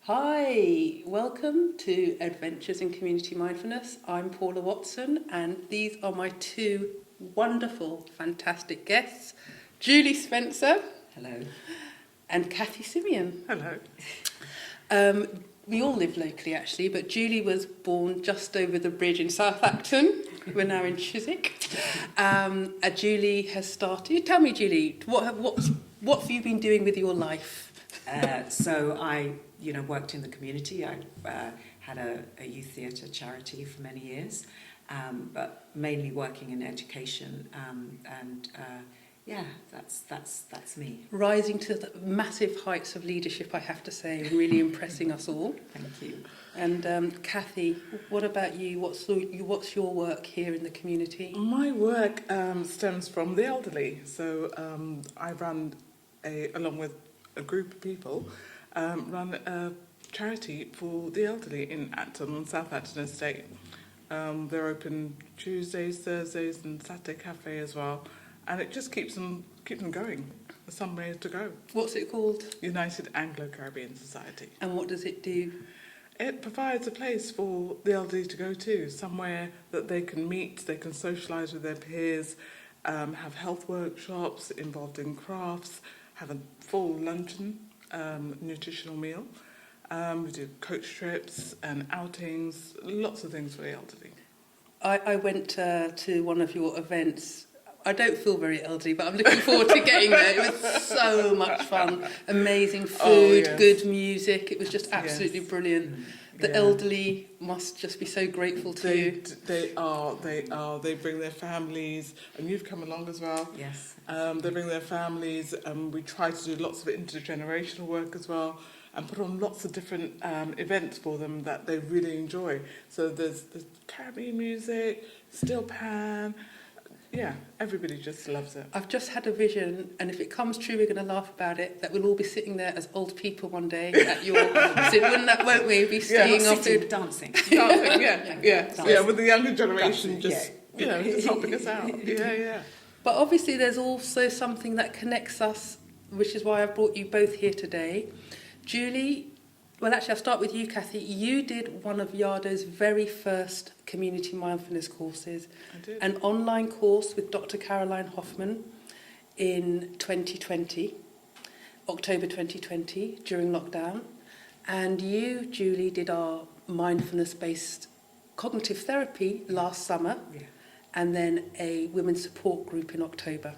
Hi, welcome to Adventures in Community Mindfulness. I'm Paula Watson, and these are my two wonderful, fantastic guests, Julie Spencer. Hello. And Kathy Simeon. Hello. We all live locally, actually, but Julie was born just over the bridge in South Acton. We're now in Chiswick. Julie has started. Tell me, Julie, what have you been doing with your life? So I, worked in the community. I had a youth theatre charity for many years, but mainly working in education. That's me. Rising to the massive heights of leadership, I have to say, really impressing us all. Thank you. And Kathy, what about you? What's your work here in the community? My work stems from the elderly. So I run, along with a group of people, run a charity for the elderly in Acton, on South Acton Estate. They're open Tuesdays, Thursdays and Saturday cafe as well. And it just keeps them going. There's somewhere to go. What's it called? United Anglo-Caribbean Society. And what does it do? It provides a place for the elderly to go to, somewhere that they can meet, they can socialise with their peers, have health workshops involved in crafts, have a full luncheon, nutritional meal. We do coach trips and outings, lots of things for the elderly. I went to one of your events. I don't feel very elderly, but I'm looking forward to getting there. It was so much fun. Amazing food, good music. It was just absolutely brilliant. The elderly must just be so grateful to you. They are. They bring their families, and you've come along as well. Yes. They bring their families, and we try to do lots of intergenerational work as well, and put on lots of different events for them that they really enjoy. So there's Caribbean music, steel pan. Yeah, everybody just loves it. I've just had a vision, and if it comes true, we're going to laugh about it, that we'll all be sitting there as old people one day at your... won't we? Be skiing off it. Dancing. Yeah, with the younger generation dancing, just helping us out. Yeah. But obviously there's also something that connects us, which is why I brought you both here today. Julie, well, actually, I'll start with you, Kathy. You did one of Yardo's very first community mindfulness courses. I did. An online course with Dr. Caroline Hoffman in 2020, October 2020, during lockdown. And you, Julie, did our mindfulness-based cognitive therapy last summer, and then a women's support group in October.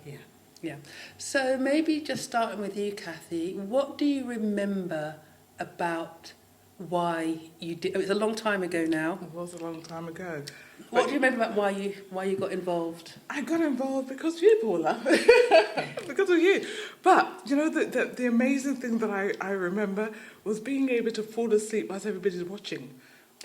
Yeah. So maybe just starting with you, Kathy, what do you remember about why you did? It was a long time ago now. It was a long time ago. What do you remember about why you got involved? I got involved because of you, Paula. Because of you. But, the amazing thing that I remember was being able to fall asleep whilst everybody's watching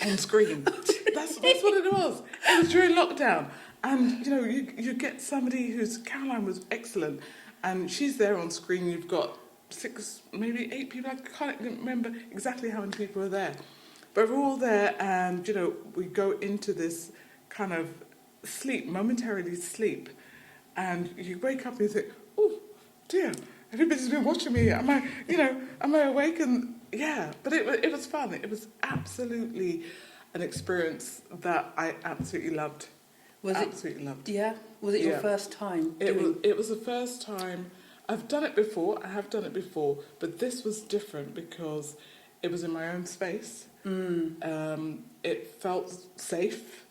on screen. That's what it was. It was during lockdown. And, you get somebody Caroline was excellent, and she's there on screen. You've got 6, maybe 8 people. I can't remember exactly how many people are there. But we're all there, and, we go into this kind of momentarily sleep. And you wake up and you think, oh, dear, everybody's been watching me. Am I awake? And, but it was fun. It was absolutely an experience that I absolutely loved. Absolutely loved. Yeah? Was it your first time? It was the first time. I've done it before, but this was different because it was in my own space. It felt safe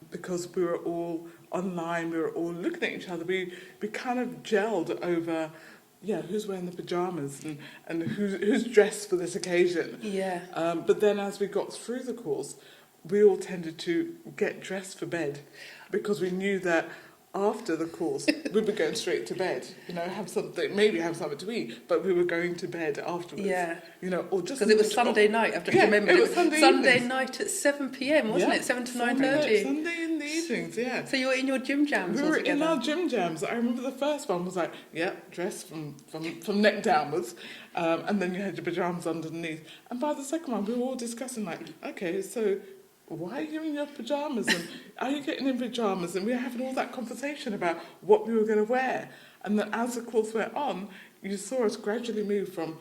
because we were all online, we were all looking at each other. We kind of gelled over, who's wearing the pyjamas and who's dressed for this occasion. Yeah. But then as we got through the course, we all tended to get dressed for bed because we knew that after the course, we'd be going straight to bed, have something to eat, but we were going to bed afterwards. Yeah. Or just... Because it was Sunday night, I've just remembered. It was Sunday night at 7 p.m, wasn't it? 7 to 9:30. Sunday in the evenings, yeah. So you were in your gym jams We were altogether. in our gym jams. I remember the first one was like, dressed from neck downwards, and then you had your pyjamas underneath. And by the second one, we were all discussing like, okay, so... why are you in your pyjamas? And are you getting in pyjamas? And we were having all that conversation about what we were going to wear. And then as the course went on, you saw us gradually move from,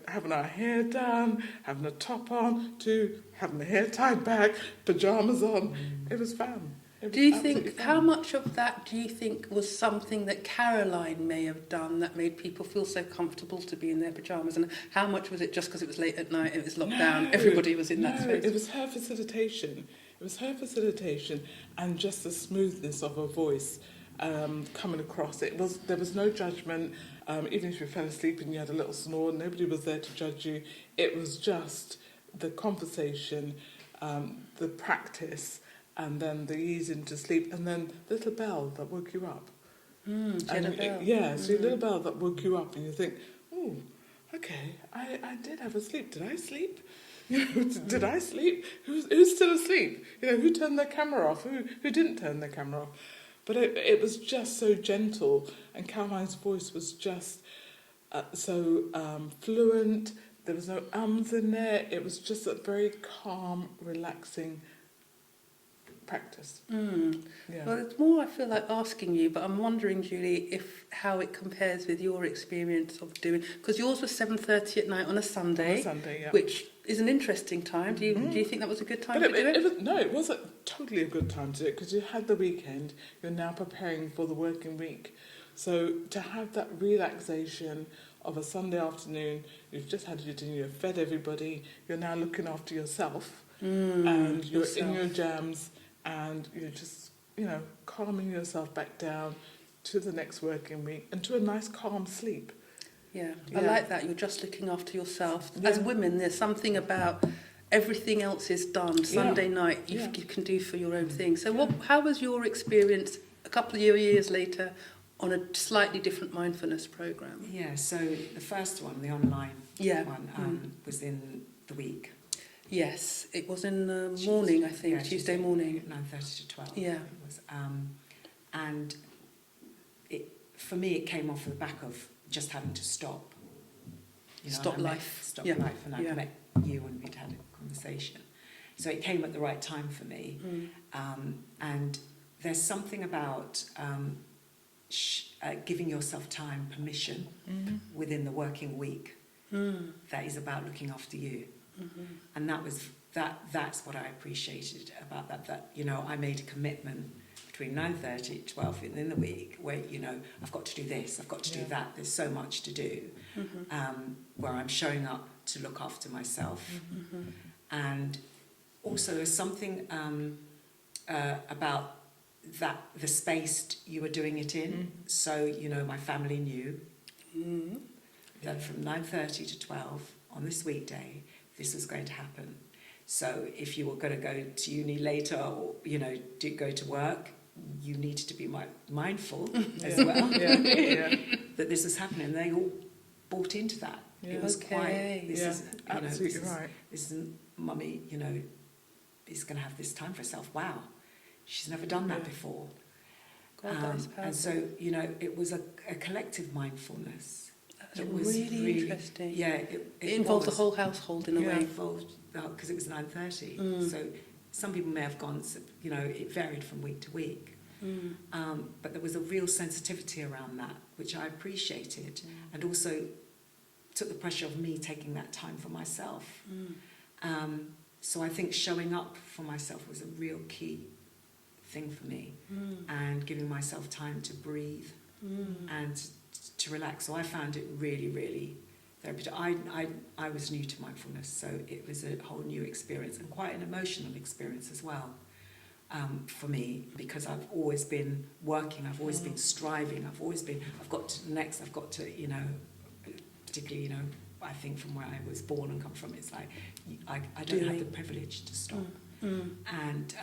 having our hair done, having a top on, to having the hair tied back, pyjamas on. It was fun. Do you think, how much of that do you think was something that Caroline may have done that made people feel so comfortable to be in their pyjamas? And how much was it just because it was late at night, it was locked down, everybody was in that space? It was her facilitation. It was her facilitation and just the smoothness of her voice coming across. There was no judgment. Even if you fell asleep and you had a little snore, nobody was there to judge you. It was just the conversation, the practice, and then the easing to sleep, and then the little bell that woke you up. She had a bell. Yeah, so your little bell that woke you up, and you think, oh, okay, I did have a sleep. Did I sleep? Did I sleep? Who's still asleep? Who turned their camera off? Who didn't turn their camera off? But it was just so gentle, and Caroline's voice was just so fluent. There was no ums in there. It was just a very calm, relaxing practice. Yeah. Well, it's more I feel like asking you, but I'm wondering, Julie, how it compares with your experience of doing, because yours was 7:30 at night on a Sunday. On a Sunday, yeah. Which is an interesting time. Do you think that was a good time to do it? No, it wasn't totally a good time to do it, because you had the weekend. You're now preparing for the working week. So to have that relaxation of a Sunday afternoon, you've just had your dinner, you've fed everybody, you're now looking after yourself, and you're in your jams, and you're just, calming yourself back down to the next working week and to a nice calm sleep. Yeah, I like that. You're just looking after yourself. As women, there's something about everything else is done. Sunday night, you can do for your own thing. So how was your experience a couple of years later on a slightly different mindfulness program? Yeah, so the first one, the online one, was in the week. Yes, it was in the morning, I think, Tuesday morning. 9:30 to 12. Yeah. It was, and for me, it came off the back of just having to stop. Stop life. Stop life, and I met you and we'd had a conversation. So it came at the right time for me. And there's something about giving yourself time, permission within the working week that is about looking after you. And that's what I appreciated about that, I made a commitment between 9:30 and 12 in the week where, I've got to do this, I've got to do that, there's so much to do, where I'm showing up to look after myself. And also there's something about that, the space you were doing it in. So, my family knew that from 9:30 to 12 on this weekday, this was going to happen. So if you were going to go to uni later or, go to work, you needed to be mindful as well that this was happening. And they all bought into that. Yeah. It was quite, absolutely right. This is mummy, is going to have this time for herself. Wow. She's never done that before. God, that is powerful. And so, it was a collective mindfulness. It was really interesting. Yeah, it involved the whole household in a way. Because it was 9:30. So some people may have gone, it varied from week to week. But there was a real sensitivity around that, which I appreciated, and also took the pressure of me taking that time for myself. So I think showing up for myself was a real key thing for me, and giving myself time to breathe and to relax. So I found it really, really therapeutic. I was new to mindfulness, so it was a whole new experience and quite an emotional experience as well for me, because I've always been working, I've always been striving, I've got to, particularly, I think from where I was born and come from, it's like I don't have the privilege to stop. And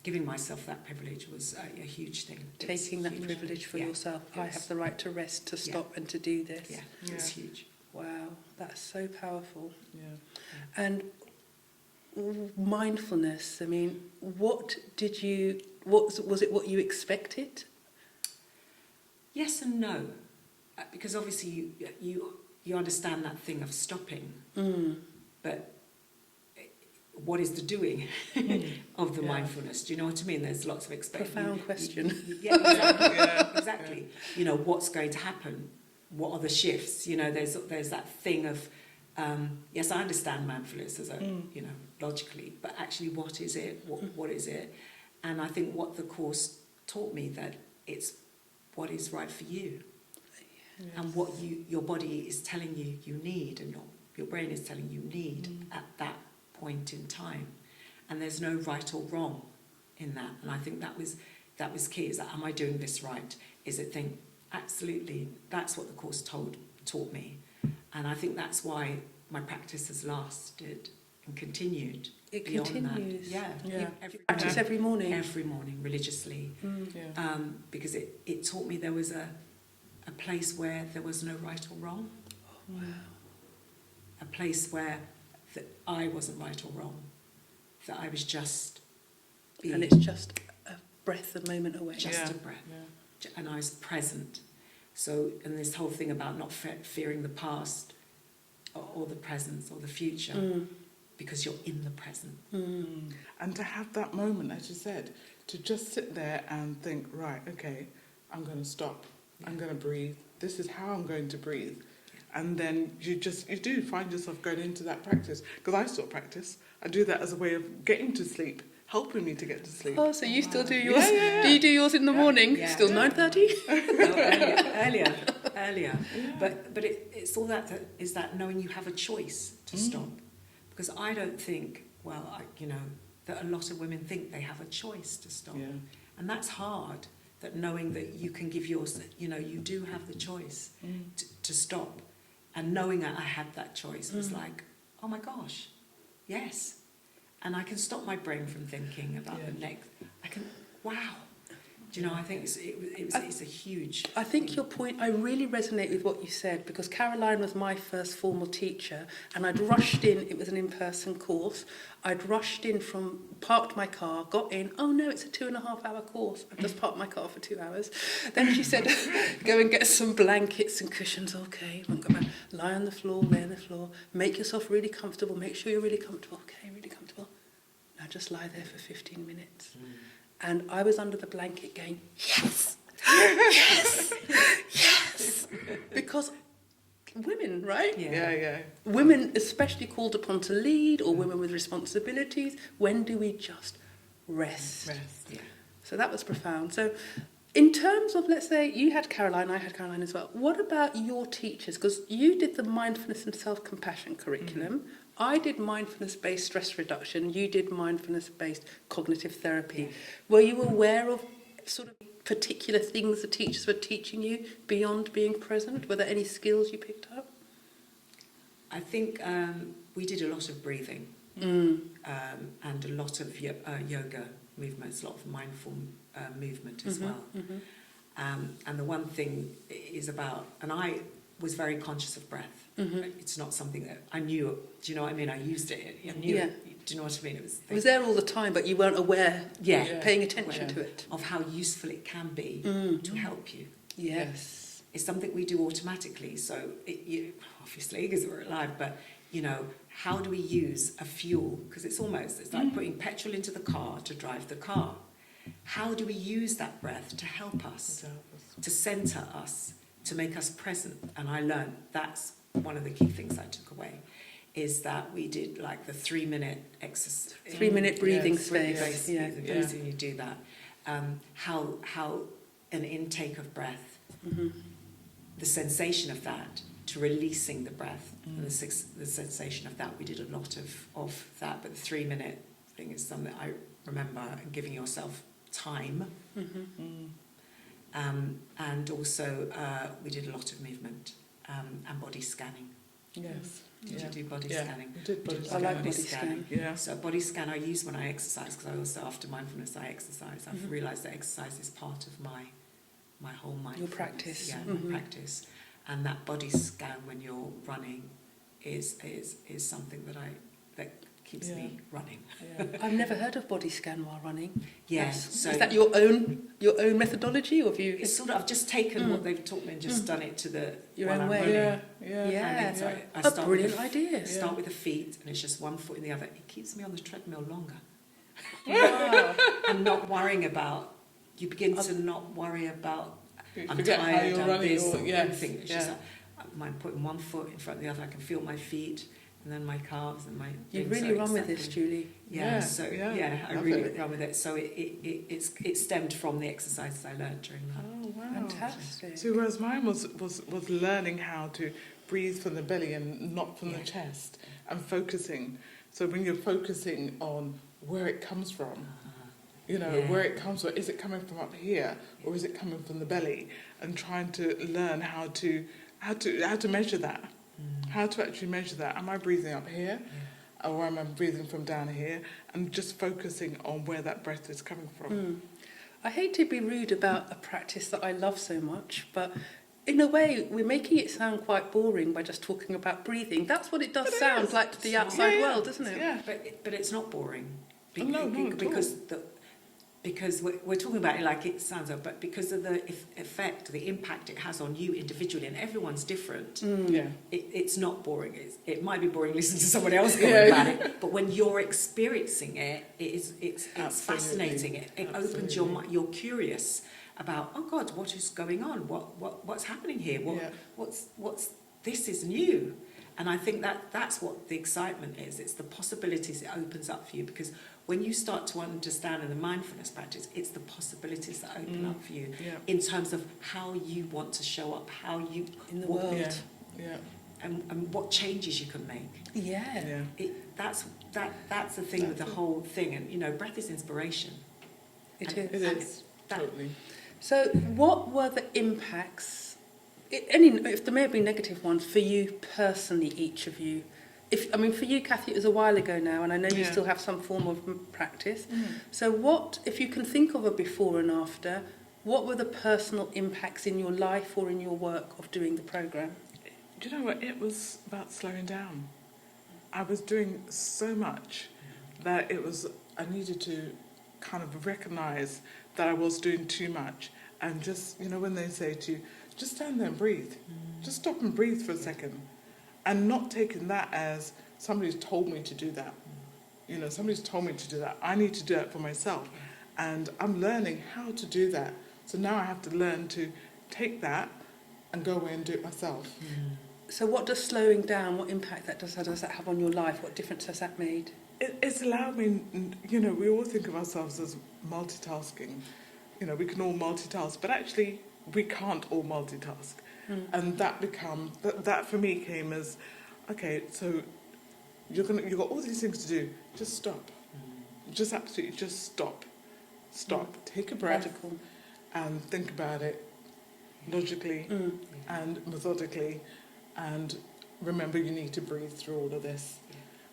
giving myself that privilege was a huge thing. Taking that privilege for yourself. Yes. I have the right to rest, to stop and to do this. Yeah, it's huge. Wow, that's so powerful. Yeah. And mindfulness, I mean, was it what you expected? Yes and no. Because obviously you understand that thing of stopping. But what is the doing of the mindfulness? Do you know what I mean? There's lots of Profound question. Yeah, exactly. Exactly. You know, what's going to happen? What are the shifts? You know, there's that thing of, yes, I understand mindfulness as a, you know, logically, but actually, what is it? What is it? And I think what the course taught me, that it's what is right for you, and what your body is telling you need, and your brain is telling you need at that point in time. And there's no right or wrong in that. And I think that was key, is that, am I doing this right? Is it think, absolutely, that's what the course taught me. And I think that's why my practice has lasted and continued. It beyond continues. That. Yeah. Practice every morning. Every morning, religiously. Because it taught me there was a place where there was no right or wrong. Wow. A place where that I wasn't right or wrong. That I was just being. And it's just a breath, a moment away. Just a breath. Yeah. And I was present. So, and this whole thing about not fearing the past or the present or the future, because you're in the present. And to have that moment, as you said, to just sit there and think, right, okay, I'm going to stop. I'm going to breathe. This is how I'm going to breathe. And then you do find yourself going into that practice. Because I still practice. I do that as a way of getting to sleep, helping me to get to sleep. Oh, so you still do yours? Yeah. Do you do yours in the morning? Yeah. Still 9:30? No, earlier. But it's all that is that knowing you have a choice to stop. Because I don't think, that a lot of women think they have a choice to stop. Yeah. And that's hard, that knowing that you can give yours, you do have the choice to stop. And knowing that I had that choice was like, oh my gosh, yes. And I can stop my brain from thinking about the next. Wow. Do you know, I think it's a huge... I think your point, I really resonate with what you said, because Caroline was my first formal teacher, and I'd rushed in, it was an in-person course, I'd rushed in parked my car, got in, oh no, it's a 2.5-hour course, I've just parked my car for 2 hours. Then she said, go and get some blankets and cushions, okay, lie on the floor, lay on the floor, make yourself really comfortable, make sure you're really comfortable, okay, really comfortable. Now just lie there for 15 minutes. And I was under the blanket going, yes, yes, yes. Because women, right? Yeah. Women especially called upon to lead, or women with responsibilities, when do we just rest? Yeah. So that was profound. So in terms of, let's say, you had Caroline, I had Caroline as well. What about your teachers? Because you did the mindfulness and self-compassion curriculum. I did mindfulness-based stress reduction. You did mindfulness-based cognitive therapy. Yeah. Were you aware of sort of particular things the teachers were teaching you beyond being present? Were there any skills you picked up? I think we did a lot of breathing and a lot of yoga movements, a lot of mindful movement as well. And the one thing is about, and I was very conscious of breath. It's not something that I knew. Do you know what I mean? I used it. I knew it. Do you know what I mean? It was there all the time, but you weren't aware, paying attention to it. Of how useful it can be to help you. Yes. It's something we do automatically. So, obviously, because we're alive, but, how do we use a fuel? Because it's like putting petrol into the car to drive the car. How do we use that breath to help us, to centre us, to make us present? And I learned that's one of the key things I took away, is that we did like the 3-minute exercise. 3-minute breathing space. You do that. How an intake of breath, the sensation of that, to releasing the breath, and the sensation of that. We did a lot of that, but the 3-minute thing is something that I remember, and giving yourself time. And also we did a lot of movement and body scanning. Yes. Did you do body scanning? We did body I scanning. like body scanning. Yeah. So body scan I use when I exercise, because I also, after mindfulness, I exercise. I've realised that exercise is part of my whole mindfulness. Your practice. Yeah, my practice. And that body scan when you're running is something that keeps me running. Yeah. I've never heard of body scan while running. So Is that your own methodology, or have you? it's sort of, I've just taken what they've taught me and just done it to the Your while own I'm way. running. Yeah. And so I A start brilliant with idea. start with the feet, and it's just one foot in the other. It keeps me on the treadmill longer. Wow. And not worrying about. You begin to not worry about. You I'm forget how tired. you're I'm running, this. or- Or yes, anything. It's yeah. just I'm putting one foot in front of the other. I can feel my feet, and then my calves and my. You things. really So run with exactly. this, Julie. Yeah, I love really it. run with it. So it stemmed from the exercises I learned during that. Oh, wow. Fantastic. So whereas mine was learning how to breathe from the belly and not from the chest, and focusing. So when you're focusing on where it comes from, you know, where it comes from, is it coming from up here or is it coming from the belly? And trying to learn how to measure that, how to actually measure that. Am I breathing up here, or am I breathing from down here? And just focusing on where that breath is coming from. I hate to be rude about a practice that I love so much, but in a way, we're making it sound quite boring by just talking about breathing. That's what it does sound like to the outside world, doesn't it? Yeah. But it's not boring. No, not at Because because we're talking about it like it sounds, but because of the effect, the impact it has on you individually, and everyone's different. Yeah. It's not boring. It might be boring listening to someone else going about it, but when you're experiencing it, it's fascinating. It opens your mind. You're curious about, oh God, what is going on? What's happening here? What's this is new. And I think that's what the excitement is. It's the possibilities it opens up for you, because when you start to understand in the mindfulness practice, it's the possibilities that open up for you in terms of how you want to show up, how you In the world. Yeah. and what changes you can make. Yeah. That's the thing with the whole thing. And you know, breath is inspiration. It And- is. It and is. that- Totally. So what were the impacts, if there may have been negative ones, for you personally, each of you? For you, Kathy, it was a while ago now, and I know you still have some form of practice. So what, if you can think of a before and after, what were the personal impacts in your life or in your work of doing the programme? Do you know what? It was about slowing down. I was doing so much that I needed to kind of recognise that I was doing too much. And just, you know, when they say to you, just stand there and breathe. Just stop and breathe for a second. And not taking that as somebody's told me to do that. You know, somebody's told me to do that. I need to do it for myself. And I'm learning how to do that. So now I have to learn to take that and go away and do it myself. So what does slowing down, what impact does that have on your life? What difference has that made? It's allowed me, you know, we all think of ourselves as multitasking. You know, we can all multitask, but actually we can't all multitask. And that for me came as, okay, so you've got all these things to do. Just stop. Just absolutely just stop. Take a breath. Radical. And think about it logically and methodically, and remember you need to breathe through all of this.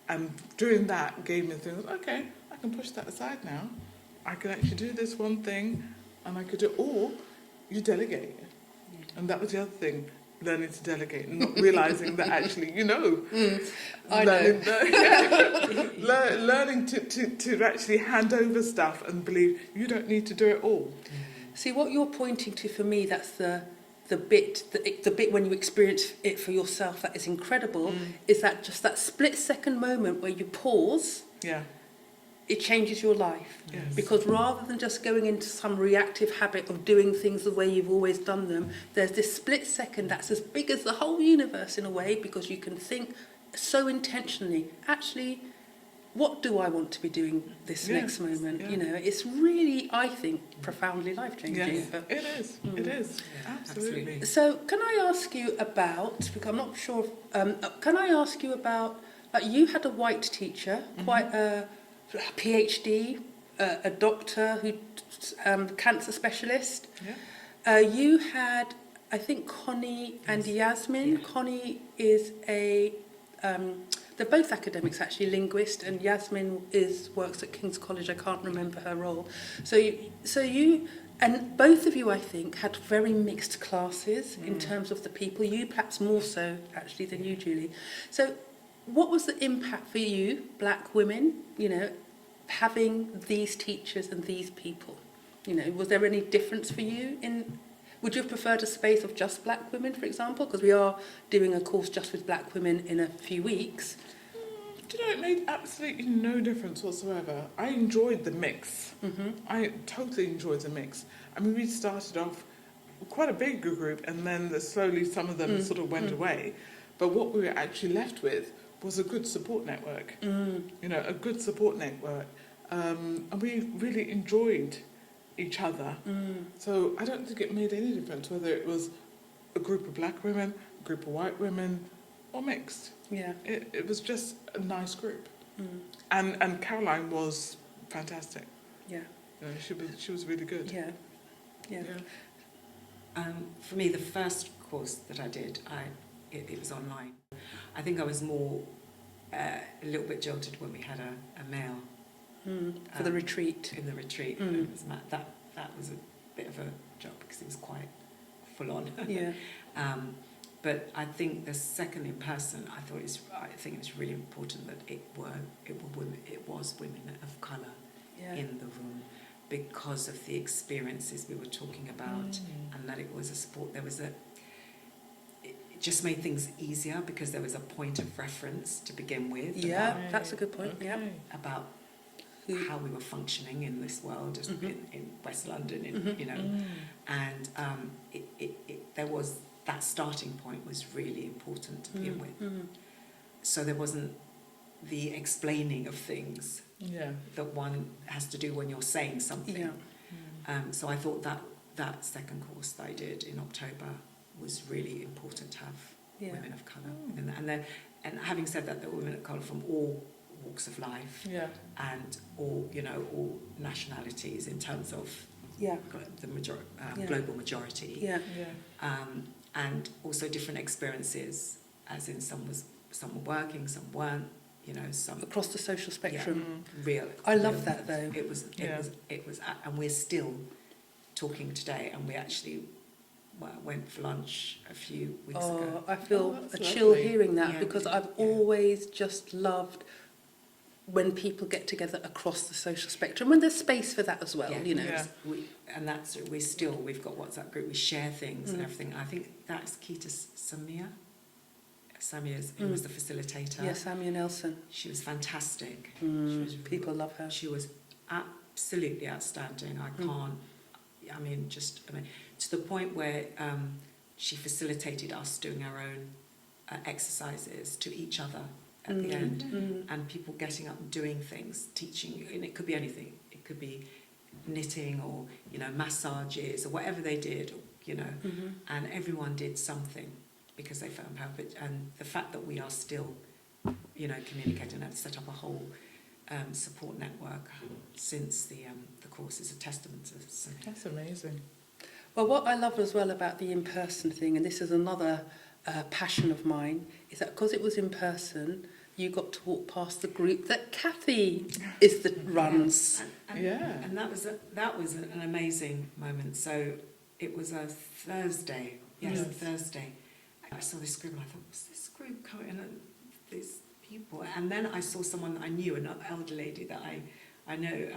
And doing that gave me things, okay, I can push that aside now. I can actually do this one thing, and I could do, or you delegate. And that was the other thing, learning to delegate, and not realising that actually, you know, learning to actually hand over stuff and believe you don't need to do it all. See, what you're pointing to for me, that's the bit when you experience it for yourself that is incredible, is that just that split second moment where you pause. Yeah. It changes your life. Yes. Because rather than just going into some reactive habit of doing things the way you've always done them, there's this split second that's as big as the whole universe in a way, because you can think so intentionally, actually, what do I want to be doing this next moment? Yeah. You know, it's really, I think, profoundly life-changing. Yes, But, it is. It is. Absolutely. so can I ask you about, because I'm not sure, can I ask you about, like, you had a white teacher, quite a PhD, a doctor, who cancer specialist. Yeah. You had, I think, Connie and Yasmin. Yeah. Connie is a, they're both academics actually, linguist, and Yasmin works at King's College. I can't remember her role. So you, and both of you, I think, had very mixed classes in terms of the people. You perhaps more so actually than you, Julie. So what was the impact for you, black women, you know, having these teachers and these people? You know, was there any difference for you in... Would you have preferred a space of just black women, for example? Because we are doing a course just with black women in a few weeks. Do you know, it made absolutely no difference whatsoever. I enjoyed the mix. I totally enjoyed the mix. I mean, we started off quite a big group, and then slowly some of them sort of went away. But what we were actually left with was a good support network. You know, a good support network. And we really enjoyed each other. So I don't think it made any difference whether it was a group of black women, a group of white women, or mixed. Yeah. It was just a nice group. And Caroline was fantastic. Yeah. You know, she was really good. Yeah. Yeah. For me, the first course that I did, it was online. I think I was more a little bit jilted when we had a male For the retreat. in the retreat. It was that was a bit of a job because it was quite full on. Yeah. But I think the second in person, I think it was really important that it was women of colour Yeah. in the room, because of the experiences we were talking about, and that it was a sport. It just made things easier because there was a point of reference to begin with. Yeah, that's a good point. Yeah. About how we were functioning in this world, in West London, you know, and there was that starting point was really important to begin with. So there wasn't the explaining of things that one has to do when you're saying something. Yeah. So I thought that second course that I did in October was really important to have women of colour. And having said that, there were women of colour from all walks of life and all nationalities in terms of the global majority. And also different experiences, as in some were working, some weren't, you know, some Across the social spectrum. I love that though. It was, and we're still talking today, and we actually went for lunch a few weeks ago. I feel a that's chill lovely. hearing that, because I've always just loved when people get together across the social spectrum, when there's space for that as well, you know. Yeah. We've got WhatsApp group, we share things and everything. I think that's key to Samia. Samia's who was the facilitator. Yes, Samia Nelson. She was fantastic. People love her. She was absolutely outstanding. To the point where she facilitated us doing our own exercises to each other at the end, and people getting up and doing things, teaching, and it could be anything. It could be knitting or, you know, massages or whatever they did, you know, and everyone did something because they felt empowered. And the fact that we are still, you know, communicating and set up a whole support network since the course is a testament to something. That's amazing. Well, what I love as well about the in-person thing, and this is another passion of mine, is that because it was in person, you got to walk past the group that Kathy runs. And that was an amazing moment. So it was a Thursday. Yes, Thursday. I saw this group and I thought, what's this group coming? And these people. And then I saw someone that I knew, an elder lady that I know,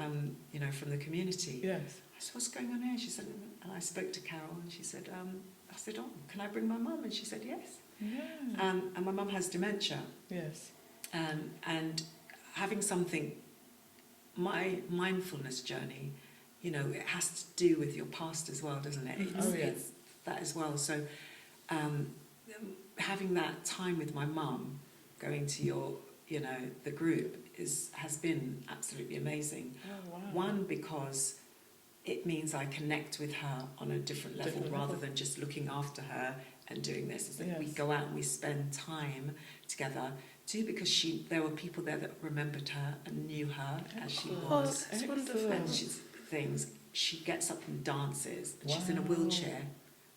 you know, from the community. Yes. I said, what's going on here? She said, and I spoke to Carol, and she said, I said, oh, can I bring my mum? And she said, yes. Yeah. And my mum has dementia. Yes. And having something, my mindfulness journey, you know, it has to do with your past as well, doesn't it? It's that as well. So having that time with my mum, going to you know, the group has been absolutely amazing. Oh, wow. One, because it means I connect with her on a different level rather than just looking after her and doing this. It's that we go out and we spend time together. Two, because there were people there that remembered her and knew her as she was. That's wonderful. And she gets up and dances. And she's in a wheelchair,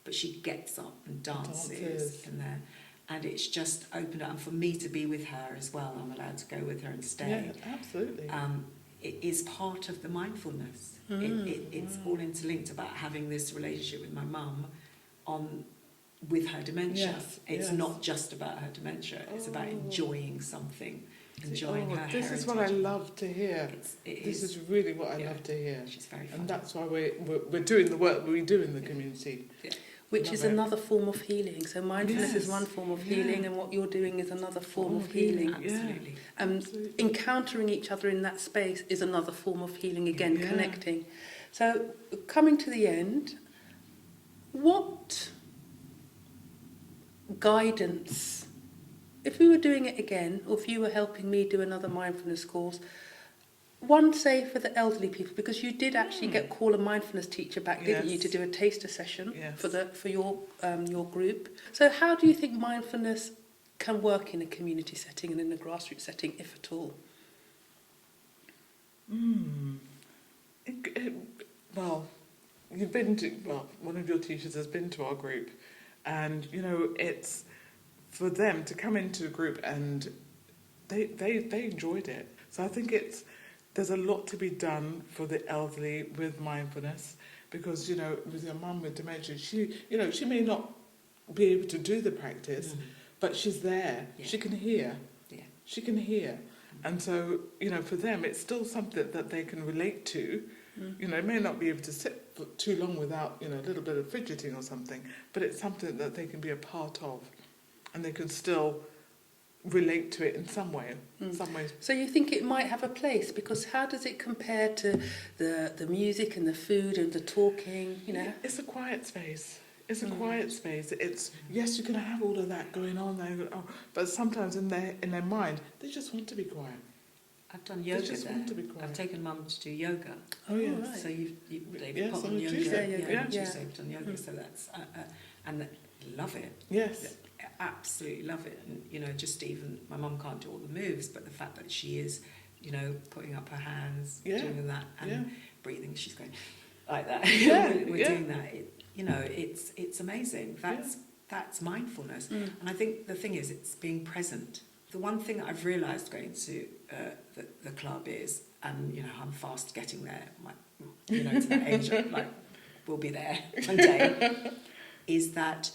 but she gets up and dances in there. And it's just opened up. And for me to be with her as well, I'm allowed to go with her and stay. Yeah, absolutely. It is part of the mindfulness. It's all interlinked about having this relationship with my mum on with her dementia. Yes, It's yes. not just about her dementia. It's about enjoying something, enjoying her This heritage. is what I love to hear. This is really what I love to hear. She's very fun. And that's why we're doing the work we do in the community. Yeah. Which Love is it. another form of healing. So mindfulness is Yes. one form of Yeah. healing, and what you're doing is another form Form of of healing. healing. Absolutely. Absolutely. Encountering each other in that space is another form of healing, again, Yeah. connecting. So coming to the end, what guidance, if we were doing it again, or if you were helping me do another mindfulness course, one, say, for the elderly people, because you did actually call a mindfulness teacher back, didn't you, Yes. to do a taster session Yes. for your group. So how do you think mindfulness can work in a community setting and in a grassroots setting, if at all? Well, one of your teachers has been to our group, and it's for them to come into the group, and they enjoyed it. So I think there's a lot to be done for the elderly with mindfulness, because with your mum with dementia, she may not be able to do the practice, but she's there. Yeah. She can hear. Yeah. She can hear. And so, for them, it's still something that they can relate to. They may not be able to sit for too long without, a little bit of fidgeting or something, but it's something that they can be a part of, and they can still relate to it in some way, some ways. So you think it might have a place, because how does it compare to the music and the food and the talking, It's a quiet space. It's a quiet space. It's, yes, you can have all of that going on there, but sometimes in their mind, they just want to be quiet. I've done yoga just there. want to be quiet. I've taken Mum to do yoga. Oh, yes. right. So they've Yes, put on on a yoga. Tuesday, Yeah, yeah. on Tuesday we've done yoga. So that's and love it. Yes. Absolutely love it. And just even my mum can't do all the moves, but the fact that she is, putting up her hands, Yeah. doing that, and Yeah. breathing, she's going like that. Yeah, We're yeah. doing that. It's amazing. That's mindfulness. And I think the thing is, it's being present. The one thing that I've realised going to the club is, and I'm fast getting there. To that age, we'll be there one day. Is that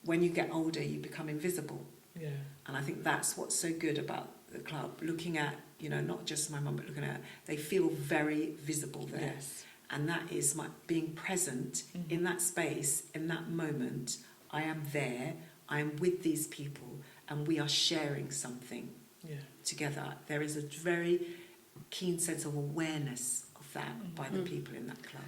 when you get older, you become invisible. Yeah. And I think that's what's so good about the club. Looking at, not just my mum, but looking at, they feel very visible there. Yes. And that is being present in that space, in that moment. I am there, I am with these people, and we are sharing something together. There is a very keen sense of awareness of that by the people in that club.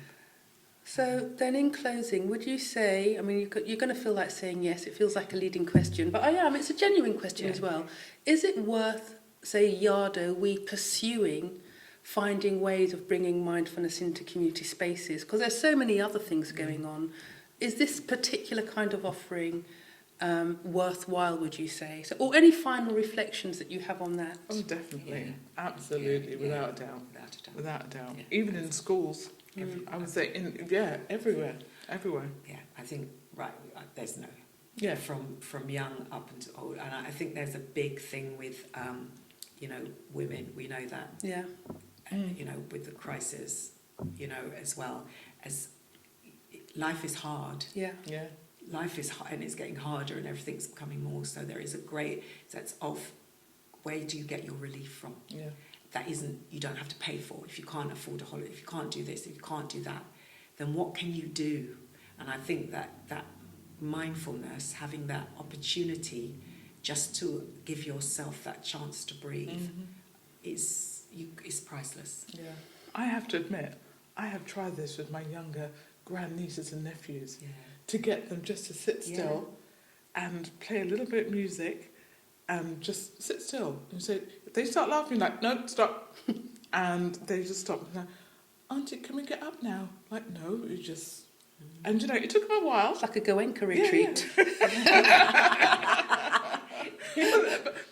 So then in closing, would you say, you're going to feel like saying yes, it feels like a leading question, but it's a genuine question as well. Is it worth, say, Yado, we pursuing finding ways of bringing mindfulness into community spaces? Because there's so many other things going on. Is this particular kind of offering worthwhile, would you say? So, or any final reflections that you have on that? Oh, definitely. Yeah. Absolutely, Yeah. without a doubt. Without a doubt. Without a doubt. Yeah. Even in schools, I would say, everywhere. Yeah, I think, there's no. Yeah. From young up until old. And I think there's a big thing with, women. We know that. Yeah. With the crisis, as well as life is hard. Yeah. Yeah. Life is hard, and it's getting harder, and everything's becoming more. So there is a great sense of where do you get your relief from? Yeah. That isn't, you don't have to pay for. If you can't afford a holiday, if you can't do this, if you can't do that, then what can you do? And I think that mindfulness, having that opportunity just to give yourself that chance to breathe is priceless. Yeah. I have to admit, I have tried this with my younger grandnieces and nephews, Yeah. to get them just to sit still and play a little bit of music and just sit still. And so if they start laughing, like, no, stop. And they just stop. And Auntie, can we get up now? Like, no, we just... And, it took them a while. It's like a Goenka retreat.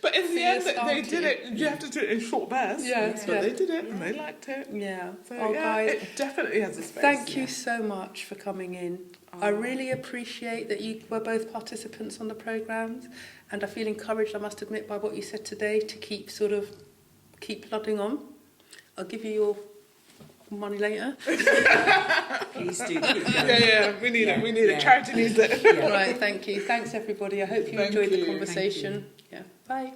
But in the end, they started. did it. You have to do it in short bursts. Yes, But yeah. they did it, and they liked it. Yeah. So, Guys, it definitely has a space. thank you so much for coming in. I really appreciate that you were both participants on the programmes, and I feel encouraged, I must admit, by what you said today, to keep plodding on. I'll give you your money later. Please do keep going. Yeah, we need it. We need it. Charity needs it. Yeah. Right, thank you. Thanks, everybody. I hope you Thank enjoyed the you. conversation. Yeah, bye.